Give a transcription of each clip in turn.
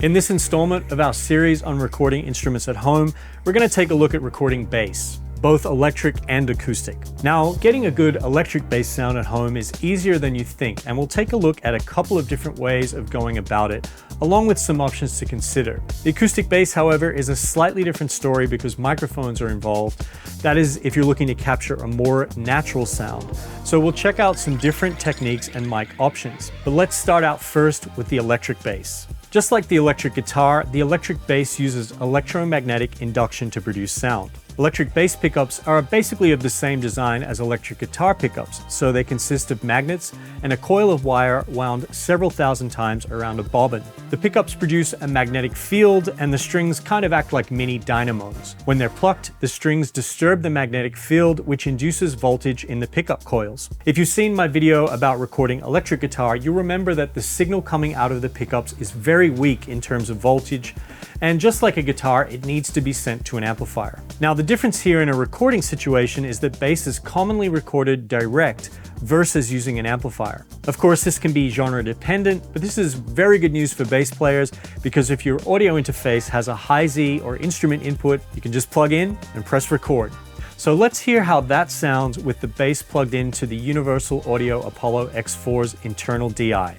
In this installment of our series on recording instruments at home, we're going to take a look at recording bass, both electric and acoustic. Now, getting a good electric bass sound at home is easier than you think, and we'll take a look at a couple of different ways of going about it, along with some options to consider. The acoustic bass, however, is a slightly different story because microphones are involved. That is, if you're looking to capture a more natural sound. So we'll check out some different techniques and mic options. But let's start out first with the electric bass. Just like the electric guitar, the electric bass uses electromagnetic induction to produce sound. Electric bass pickups are basically of the same design as electric guitar pickups, so they consist of magnets and a coil of wire wound several thousand times around a bobbin. The pickups produce a magnetic field, and the strings kind of act like mini dynamos. When they're plucked, the strings disturb the magnetic field, which induces voltage in the pickup coils. If you've seen my video about recording electric guitar, you'll remember that the signal coming out of the pickups is very weak in terms of voltage, and just like a guitar, it needs to be sent to an amplifier. Now, the difference here in a recording situation is that bass is commonly recorded direct versus using an amplifier. Of course, this can be genre dependent, but this is very good news for bass players because if your audio interface has a high Z or instrument input, you can just plug in and press record. So let's hear how that sounds with the bass plugged into the Universal Audio Apollo X4's internal DI.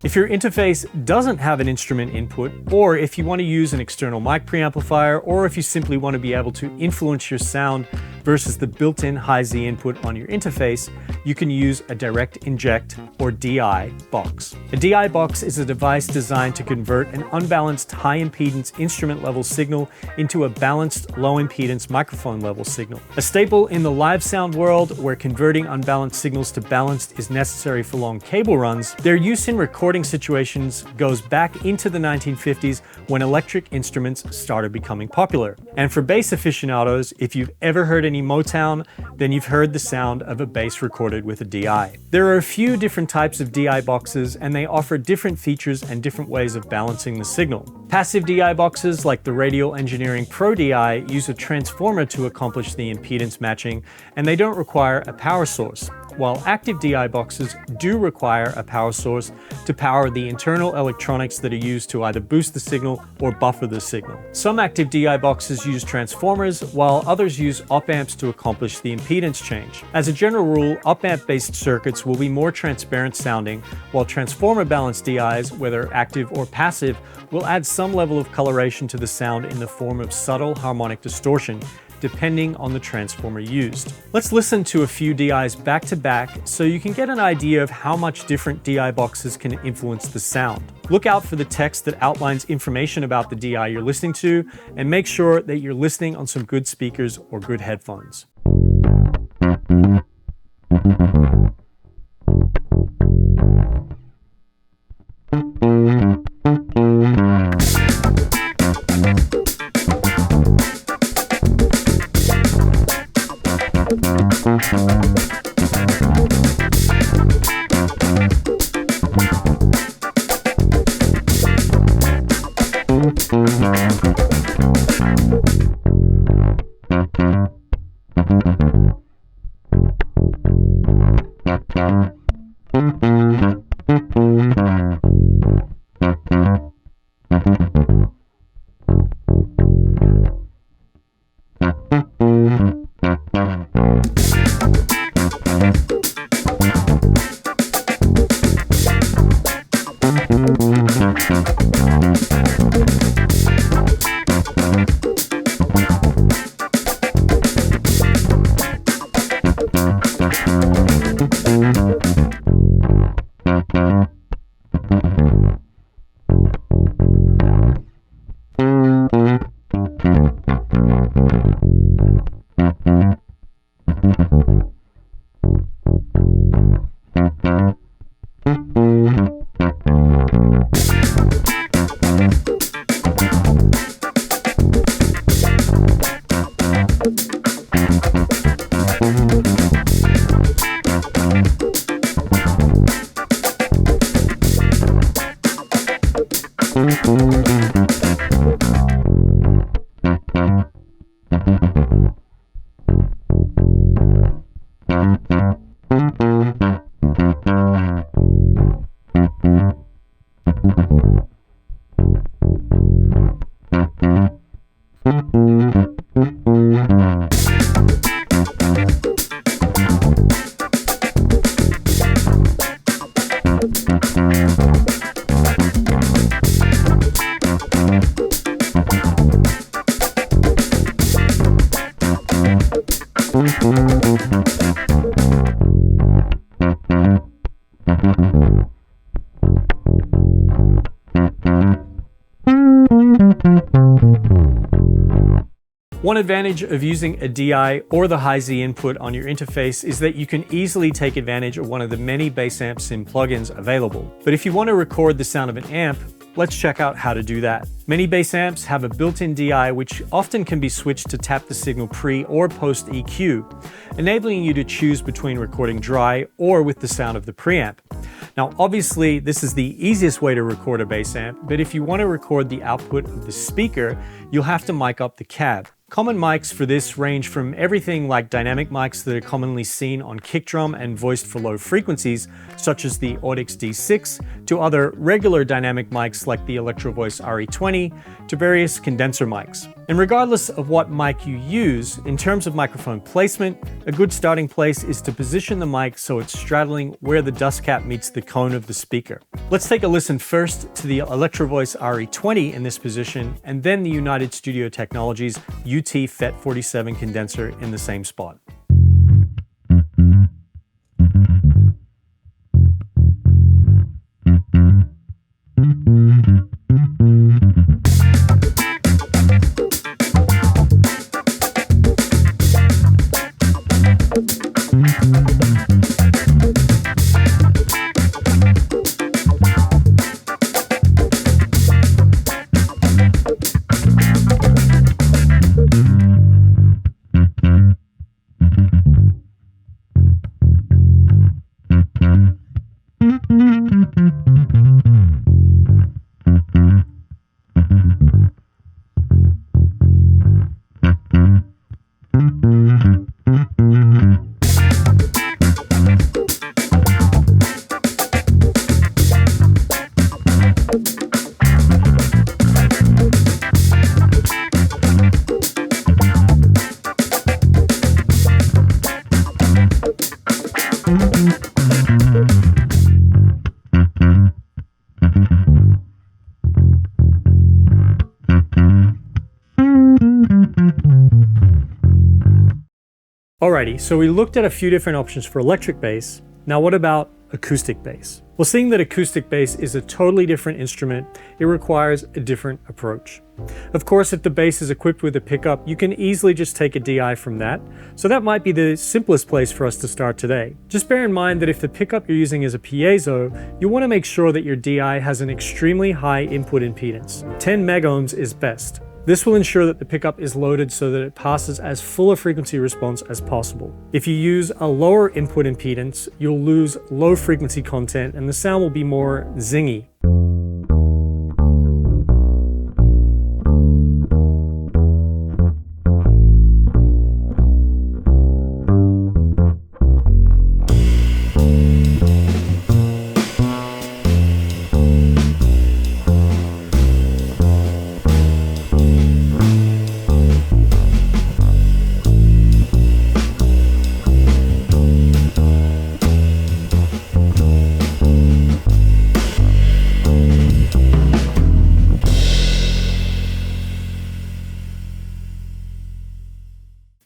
If your interface doesn't have an instrument input, or if you want to use an external mic preamplifier, or if you simply want to be able to influence your sound versus the built-in high Z input on your interface, you can use a direct inject or DI box. A DI box is a device designed to convert an unbalanced high impedance instrument level signal into a balanced low impedance microphone level signal. A staple in the live sound world where converting unbalanced signals to balanced is necessary for long cable runs, their use in recording situations goes back into the 1950s when electric instruments started becoming popular. And for bass aficionados, if you've ever heard any Motown, then you've heard the sound of a bass recorded with a DI. There are a few different types of DI boxes, and they offer different features and different ways of balancing the signal. Passive DI boxes like the Radial Engineering Pro DI use a transformer to accomplish the impedance matching, and they don't require a power source, while active DI boxes do require a power source to power the internal electronics that are used to either boost the signal or buffer the signal. Some active DI boxes use transformers, while others use op-amps to accomplish the impedance change. As a general rule, op-amp-based circuits will be more transparent sounding, while transformer-balanced DIs, whether active or passive, will add some level of coloration to the sound in the form of subtle harmonic distortion, depending on the transformer used. Let's listen to a few DIs back to back so you can get an idea of how much different DI boxes can influence the sound. Look out for the text that outlines information about the DI you're listening to, and make sure that you're listening on some good speakers or good headphones. One advantage of using a DI or the high-Z input on your interface is that you can easily take advantage of one of the many bass amp sim plugins available. But if you want to record the sound of an amp, let's check out how to do that. Many bass amps have a built-in DI which often can be switched to tap the signal pre or post EQ, enabling you to choose between recording dry or with the sound of the preamp. Now obviously this is the easiest way to record a bass amp, but if you want to record the output of the speaker, you'll have to mic up the cab. Common mics for this range from everything like dynamic mics that are commonly seen on kick drum and voiced for low frequencies, such as the Audix D6, to other regular dynamic mics like the Electro Voice RE20, to various condenser mics. And regardless of what mic you use, in terms of microphone placement, a good starting place is to position the mic so it's straddling where the dust cap meets the cone of the speaker. Let's take a listen first to the Electro Voice RE20 in this position, and then the United Studio Technologies UT FET47 condenser in the same spot. Alrighty, so we looked at a few different options for electric bass. Now what about acoustic bass? Well, seeing that acoustic bass is a totally different instrument, it requires a different approach. Of course, if the bass is equipped with a pickup, you can easily just take a DI from that, so that might be the simplest place for us to start today. Just bear in mind that if the pickup you're using is a piezo, you want to make sure that your DI has an extremely high input impedance. 10 megohms is best. This will ensure that the pickup is loaded so that it passes as full a frequency response as possible. If you use a lower input impedance, you'll lose low frequency content and the sound will be more zingy.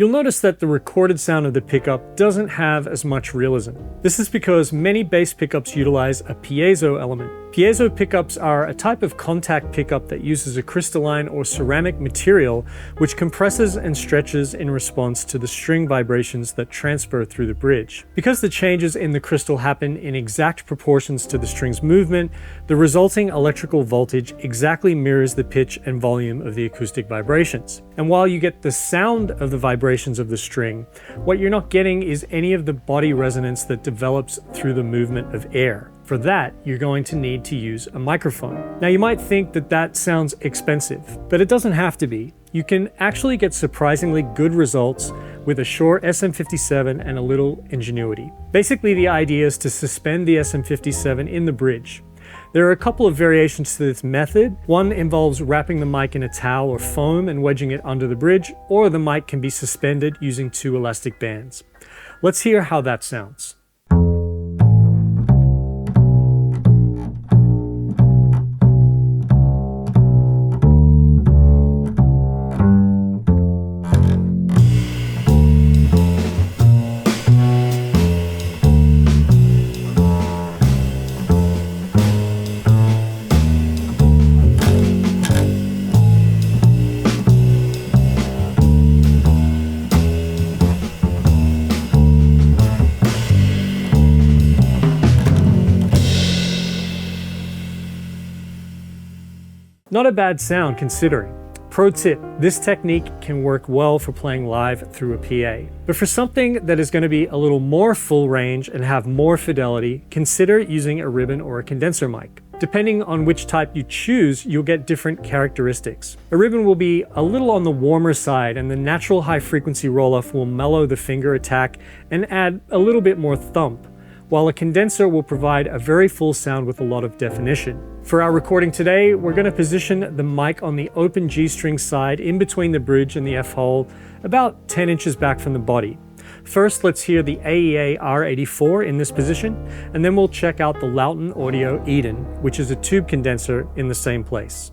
You'll notice that the recorded sound of the pickup doesn't have as much realism. This is because many bass pickups utilize a piezo element. Piezo pickups are a type of contact pickup that uses a crystalline or ceramic material which compresses and stretches in response to the string vibrations that transfer through the bridge. Because the changes in the crystal happen in exact proportions to the string's movement, the resulting electrical voltage exactly mirrors the pitch and volume of the acoustic vibrations. And while you get the sound of the vibrations of the string, what you're not getting is any of the body resonance that develops through the movement of air. For that, you're going to need to use a microphone. Now you might think that that sounds expensive, but it doesn't have to be. You can actually get surprisingly good results with a Shure SM57 and a little ingenuity. Basically, the idea is to suspend the SM57 in the bridge. There are a couple of variations to this method. One involves wrapping the mic in a towel or foam and wedging it under the bridge, or the mic can be suspended using 2 elastic bands. Let's hear how that sounds. Not a bad sound considering. Pro tip, this technique can work well for playing live through a PA. But for something that is going to be a little more full range and have more fidelity, consider using a ribbon or a condenser mic. Depending on which type you choose, you'll get different characteristics. A ribbon will be a little on the warmer side, and the natural high frequency roll-off will mellow the finger attack and add a little bit more thump, while a condenser will provide a very full sound with a lot of definition. For our recording today, we're going to position the mic on the open G-string side in between the bridge and the F-hole, about 10 inches back from the body. First, let's hear the AEA R84 in this position, and then we'll check out the Lauten Audio Eden, which is a tube condenser in the same place.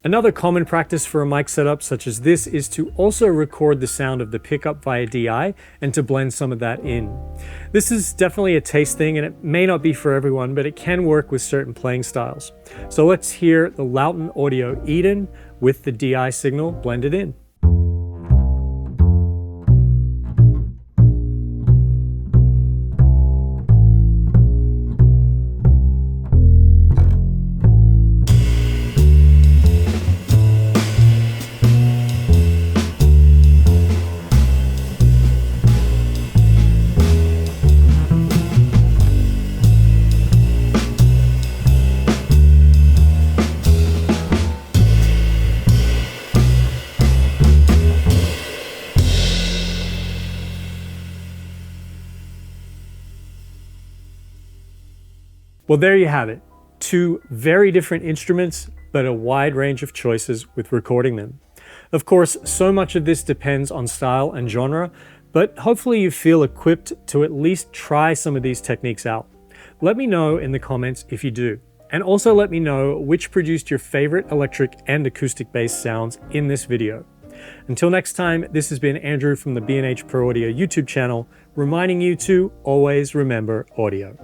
Another common practice for a mic setup such as this is to also record the sound of the pickup via DI and to blend some of that in. This is definitely a taste thing, and it may not be for everyone, but it can work with certain playing styles. So let's hear the Lauten Audio Eden with the DI signal blended in. Well, there you have it. 2 very different instruments, but a wide range of choices with recording them. Of course, so much of this depends on style and genre, but hopefully you feel equipped to at least try some of these techniques out. Let me know in the comments if you do. And also let me know which produced your favorite electric and acoustic bass sounds in this video. Until next time, this has been Andrew from the B&H Pro Audio YouTube channel, reminding you to always remember audio.